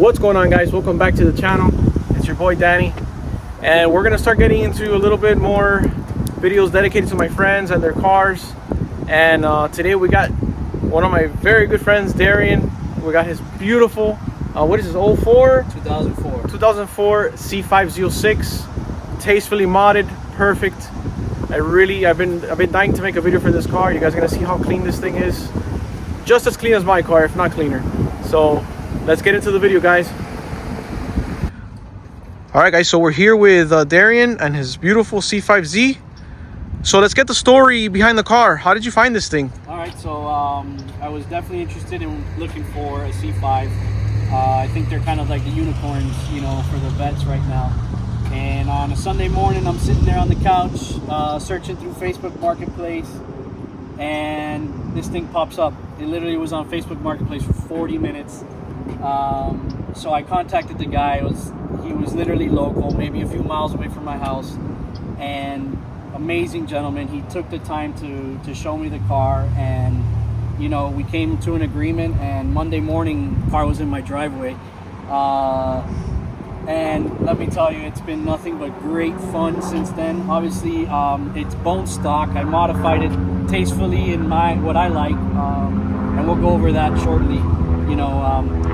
What's going on, guys? Welcome back to the channel. It's your boy Danny, and we're gonna start getting into a little bit more videos dedicated to my friends and their cars. And today we got one of my very good friends, Darian. We got his beautiful what is this, 2004 C5 Z06, tastefully modded, perfect. I've been dying to make a video for this car. You guys are gonna see how clean this thing is, just as clean as my car, if not cleaner. So let's get into the video, guys. All right, guys, so we're here with Darian and his beautiful C5Z. So let's get the story behind the car. How did you find this thing? All right, so I was definitely interested in looking for a C5. I think they're kind of like the unicorns, you know, for the vets right now. And on a Sunday morning, I'm sitting there on the couch, searching through Facebook Marketplace, and this thing pops up. It literally was on Facebook Marketplace for 40 minutes. So I contacted the guy. He was literally local, maybe a few miles away from my house, and amazing gentleman. He took the time to show me the car, and you know, we came to an agreement, and Monday morning the car was in my driveway. And let me tell you, it's been nothing but great fun since then. Obviously, it's bone stock. I modified it tastefully in what I like, and we'll go over that shortly. You know,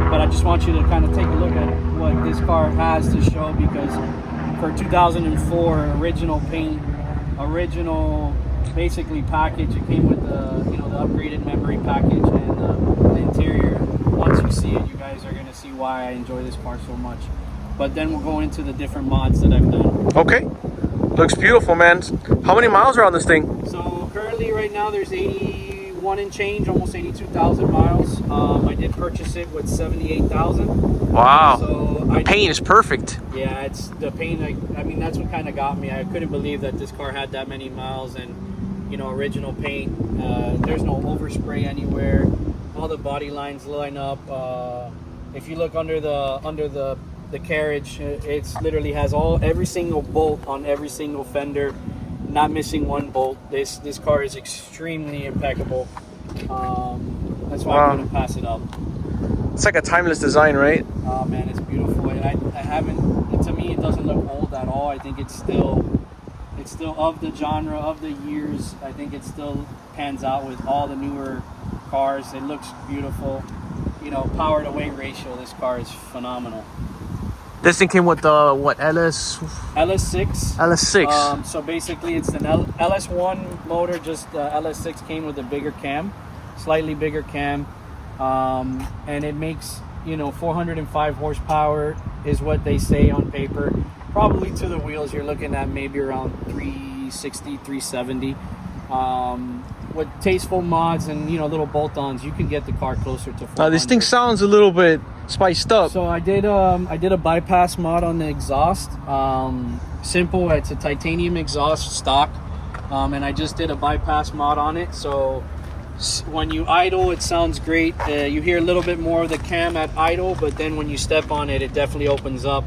but I just want you to kind of take a look at what this car has to show, because for 2004, original paint, original basically package. It came with the, you know, the upgraded memory package, and the interior. Once you see it, you guys are going to see why I enjoy this car so much. But then we'll go into the different mods that I've done. Okay, looks beautiful, man. How many miles are on this thing? So currently right now there's 81 and change, almost 82,000 miles. I did purchase it with 78,000. Wow. So the paint is perfect. Yeah, it's the paint. I mean, that's what kind of got me. I couldn't believe that this car had that many miles, and you know, original paint. There's no overspray anywhere. All the body lines line up. If you look under the carriage, it's literally has every single bolt on every single fender, not missing one bolt. This car is extremely impeccable. That's why I'm gonna pass it up. It's like a timeless design, right? Oh man, it's beautiful. And I haven't, to me, it doesn't look old at all. I think it's still of the genre, of the years. I think it still pans out with all the newer cars. It looks beautiful. You know, power to weight ratio, this car is phenomenal. This thing came with the what, LS6. LS6. So basically it's an LS1 motor, just LS6 came with a bigger cam, slightly bigger cam, and it makes, you know, 405 horsepower is what they say on paper. Probably to the wheels you're looking at maybe around 360, 370. With tasteful mods and, you know, little bolt-ons, you can get the car closer to 400. This thing sounds a little bit spiced up. So I did a bypass mod on the exhaust. Simple, it's a titanium exhaust stock, and I just did a bypass mod on it. So when you idle, it sounds great. You hear a little bit more of the cam at idle, but then when you step on it, it definitely opens up.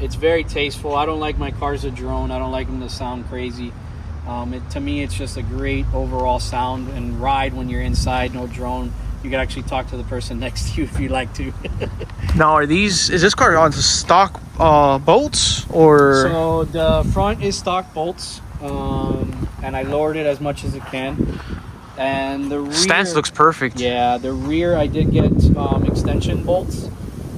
It's very tasteful. I don't like my cars a drone. I don't like them to sound crazy. To me, it's just a great overall sound and ride when you're inside. No drone. You can actually talk to the person next to you if you like to. Now, is this car on stock bolts, or? So the front is stock bolts, and I lowered it as much as it can. And the rear stance looks perfect. Yeah, the rear I did get extension bolts.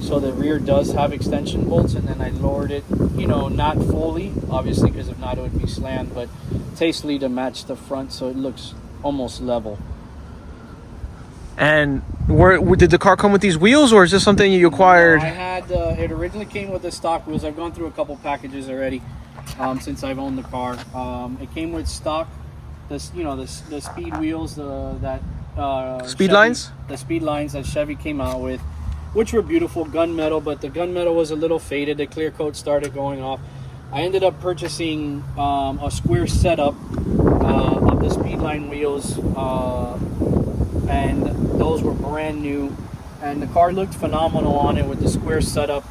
So the rear does have extension bolts, and then I lowered it, you know, not fully, obviously, because if not it would be slammed, but tastefully to match the front, so it looks almost level. And did the car come with these wheels, or is this something you acquired? No, I had it originally came with the stock wheels. I've gone through a couple packages already since I've owned the car. It came with stock, the speed wheels, speed lines. The speed lines that Chevy came out with, which were beautiful, gunmetal, but the gunmetal was a little faded. The clear coat started going off. I ended up purchasing a square setup of the Speedline wheels, and those were brand new, and the car looked phenomenal on it with the square setup.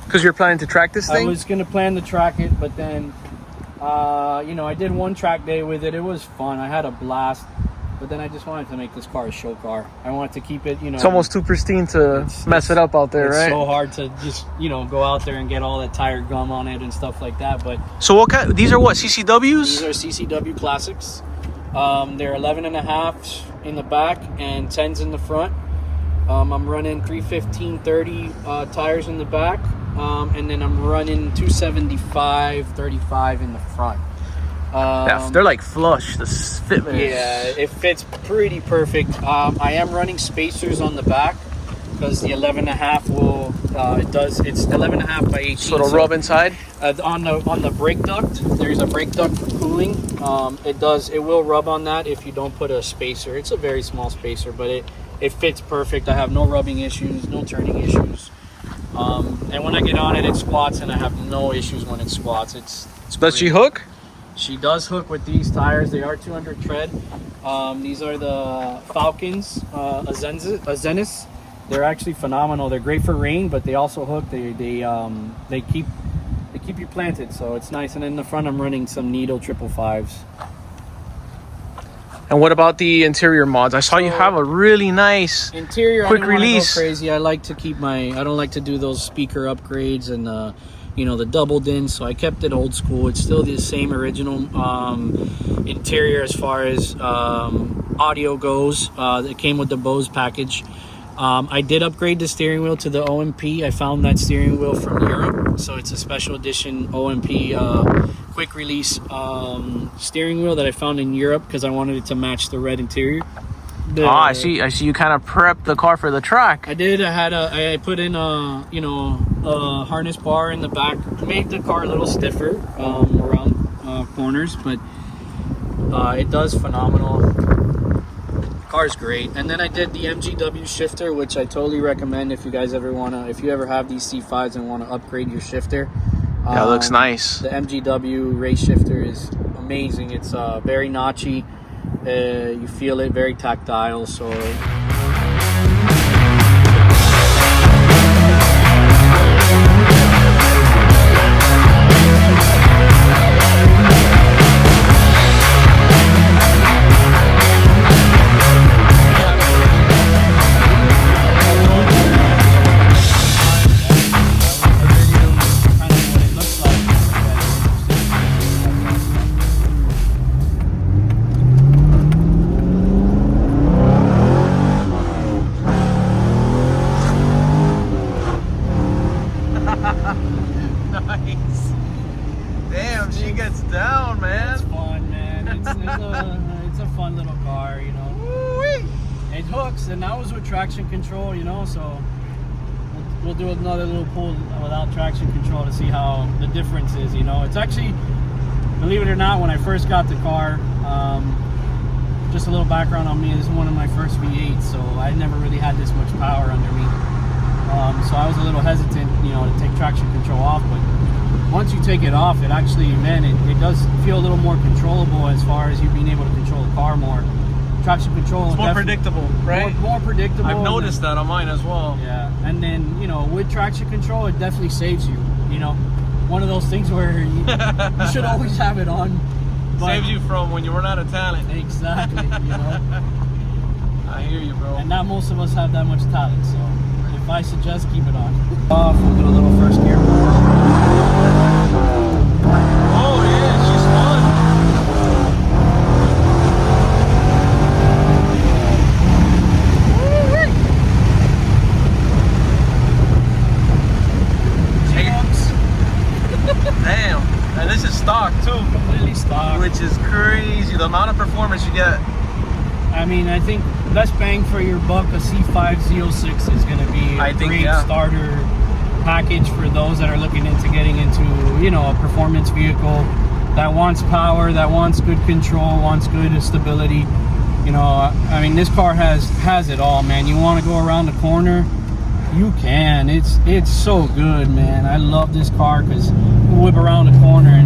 Because you're planning to track this thing? I was going to plan to track it, but then, you know, I did one track day with it. It was fun. I had a blast. But then I just wanted to make this car a show car. I wanted to keep it, you know. It's almost too pristine to mess it up out there, right? It's so hard to just, you know, go out there and get all that tire gum on it and stuff like that. But so what kind? These are what, CCWs? These are CCW classics. They're 11.5 in the back and 10s in the front. I'm running 315/30 tires in the back, and then I'm running 275/35 in the front. Yeah, they're like flush. The fitment is... Yeah, it fits pretty perfect. I am running spacers on the back because the 11.5 will it's 11.5 by 18. So it'll rub inside. On the brake duct, there's a brake duct for cooling. It will rub on that if you don't put a spacer. It's a very small spacer, but it fits perfect. I have no rubbing issues, no turning issues. And when I get on it, it squats, and I have no issues when it squats. Does she hook? She does hook with these tires. They are 200 tread. These are the Falcons, Azenis. They're actually phenomenal. They're great for rain, but they also hook. They keep you planted, so it's nice. And in the front, I'm running some Needle 555s. And what about the interior mods? I saw you have a really nice interior. quick I don't release. Go crazy. I like to keep I don't like to do those speaker upgrades and you know, the double din. So I kept it old school. It's still the same original interior as far as audio goes. It came with the Bose package. I did upgrade the steering wheel to the OMP. I found that steering wheel from Europe, so it's a special edition OMP quick release steering wheel that I found in Europe because I wanted it to match the red interior. I see you kind of prepped the car for the track. I did. I put in a harness bar in the back, made the car a little stiffer around corners, but it does phenomenal. Car's great. And then I did the MGW shifter, which I totally recommend if you guys ever if you ever have these C5s and want to upgrade your shifter. Yeah, it looks nice. The MGW race shifter is amazing. It's very notchy. You feel it, very tactile. So. Nice. Damn, she gets down, man. It's fun, man. It's a fun little car, you know. Woo-wee. It hooks, and that was with traction control, you know. So we'll do another little pull without traction control to see how the difference is, you know. It's actually, believe it or not, when I first got the car, just a little background on me, this is one of my first V8s, so I never really had this much power under me. So I was a little hesitant, you know, to take traction control off, but once you take it off, it actually, man, it does feel a little more controllable as far as you being able to control the car more. Traction control. It's more predictable, right? More predictable. I've noticed that on mine as well. Yeah, and then, you know, with traction control, it definitely saves you, you know. One of those things where you should always have it on. Saves you from when you run out of talent. Exactly, you know. I hear you, bro. And not most of us have that much talent, so I suggest keep it on. Off, we'll do a little first gear. Oh yeah, she's fun. Damn, and this is stock too. Completely stock. Which is crazy. The amount of performance you get. I mean, I think best bang for your buck, a C5 Z06 is going to be a great starter package for those that are looking into getting into, you know, a performance vehicle that wants power, that wants good control, wants good stability. You know, I mean, this car has it all, man. You want to go around the corner, you can. It's so good, man. I love this car because you whip around the corner